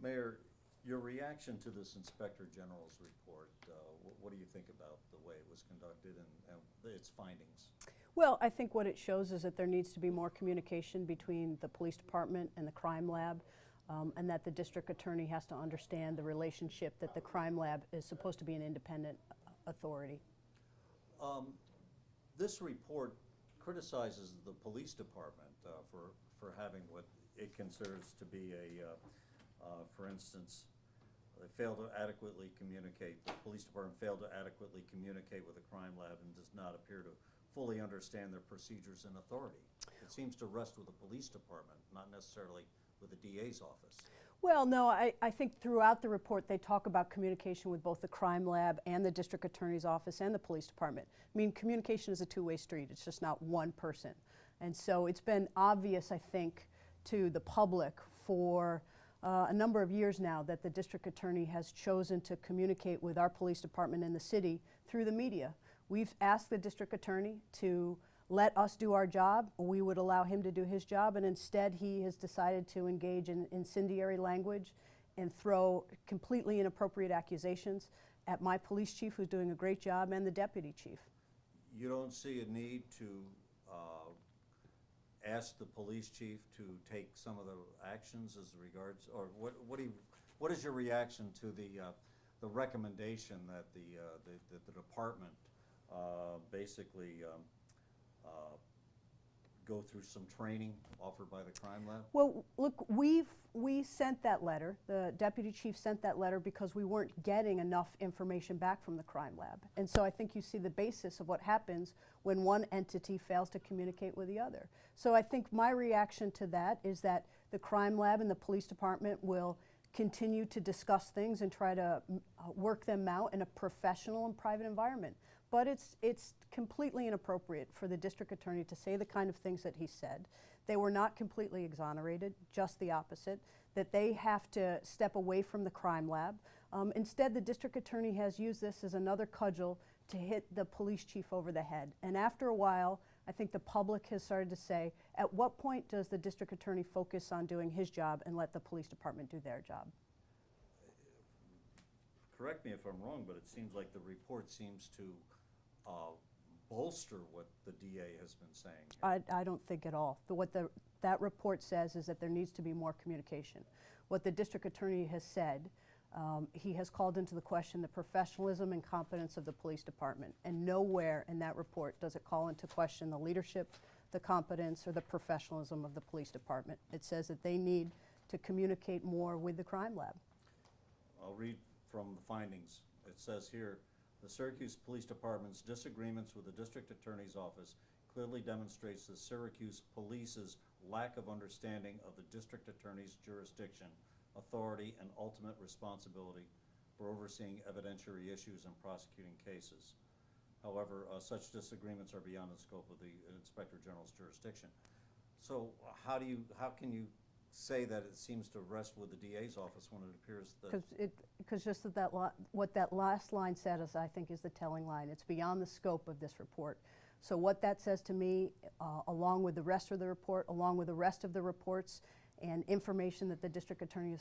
Mayor, your reaction to this Inspector General's report, what do you think about the way it was conducted and its findings? Well, I think what it shows is that there needs to be more communication between the police department and the crime lab, and that the district attorney has to understand the relationship that the crime lab is supposed to be an independent authority. This report criticizes the police department for having what it considers to be for instance, they fail to adequately communicate, the police department failed to adequately communicate with the crime lab and does not appear to fully understand their procedures and authority. It seems to rest with the police department, not necessarily with the DA's office. Well, no, I think throughout the report they talk about communication with both the crime lab and the district attorney's office and the police department. I mean, communication is a two-way street. It's just not one person. And so it's been obvious, I think, to the public for a number of years now that the district attorney has chosen to communicate with our police department and the city through the media. We've asked the district attorney to let us do our job. We would allow him to do his job, and instead he has decided to engage in incendiary language and throw completely inappropriate accusations at my police chief, who's doing a great job, and the deputy chief. You don't see a need to ask the police chief to take some of the actions as regards, or what is your reaction to the recommendation that the department basically go through some training offered by the crime lab? Well, look, we sent that letter. The deputy chief sent that letter because we weren't getting enough information back from the crime lab. And so I think you see the basis of what happens when one entity fails to communicate with the other. So I think my reaction to that is that the crime lab and the police department will continue to discuss things and try to work them out in a professional and private environment. But it's completely inappropriate for the district attorney to say the kind of things that he said. They were not completely exonerated, just the opposite, that they have to step away from the crime lab. Instead, the district attorney has used this as another cudgel to hit the police chief over the head. And after a while, I think the public has started to say, at what point does the district attorney focus on doing his job and let the police department do their job? Correct me if I'm wrong, but it seems like the report seems to bolster what the DA has been saying. I don't think at all. That report says is that there needs to be more communication. What the district attorney has said, he has called into the question the professionalism and competence of the police department, and nowhere in that report does it call into question the leadership, the competence, or the professionalism of the police department. It says that they need to communicate more with the crime lab. I'll read from the findings. It says here, the Syracuse Police Department's disagreements with the District Attorney's Office clearly demonstrates the Syracuse Police's lack of understanding of the District Attorney's jurisdiction, authority, and ultimate responsibility for overseeing evidentiary issues and prosecuting cases. However, such disagreements are beyond the scope of the Inspector General's jurisdiction. So how can you say that it seems to rest with the DA's office when it appears that... Because just what that last line said is, I think, is the telling line. It's beyond the scope of this report. So what that says to me, along with the rest of the report, along with the rest of the reports and information that the district attorney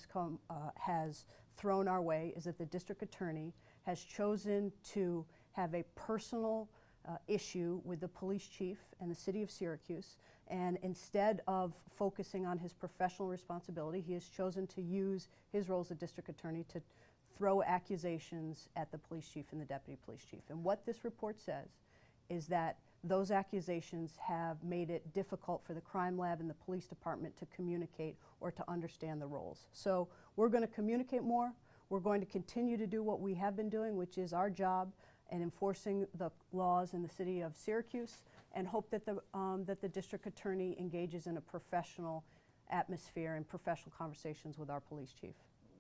has thrown our way, is that the district attorney has chosen to have a personal issue with the police chief and the city of Syracuse, and instead of focusing on his professional responsibility, he has chosen to use his role as a district attorney to throw accusations at the police chief and the deputy police chief. And what this report says is that those accusations have made it difficult for the crime lab and the police department to communicate or to understand the roles. So we're going to communicate more. We're going to continue to do what we have been doing, which is our job and enforcing the laws in the city of Syracuse, and hope that the district attorney engages in a professional atmosphere and professional conversations with our police chief.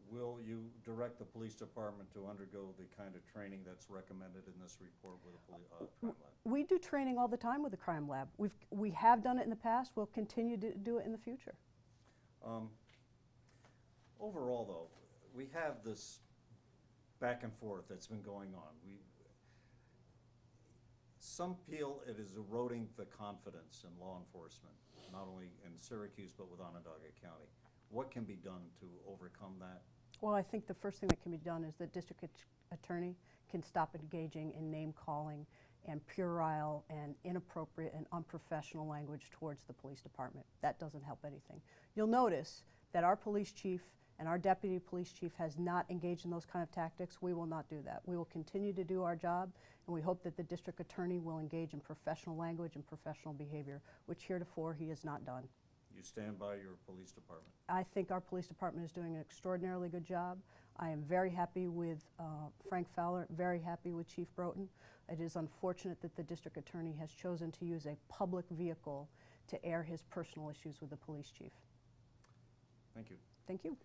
Will you direct the police department to undergo the kind of training that's recommended in this report with the crime lab? We do training all the time with the crime lab. We have done it in the past. We'll continue to do it in the future. Overall, though, we have this back and forth that's been going on. Some feel it is eroding the confidence in law enforcement, not only in Syracuse but with Onondaga County. What can be done to overcome that? Well, I think the first thing that can be done is the district attorney can stop engaging in name-calling and puerile and inappropriate and unprofessional language towards the police department. That doesn't help anything. You'll notice that our police chief and our deputy police chief has not engaged in those kind of tactics. We will not do that. We will continue to do our job, and we hope that the district attorney will engage in professional language and professional behavior, which heretofore he has not done. You stand by your police department? I think our police department is doing an extraordinarily good job. I am very happy with Frank Fowler, very happy with Chief Broughton. It is unfortunate that the district attorney has chosen to use a public vehicle to air his personal issues with the police chief. Thank you. Thank you.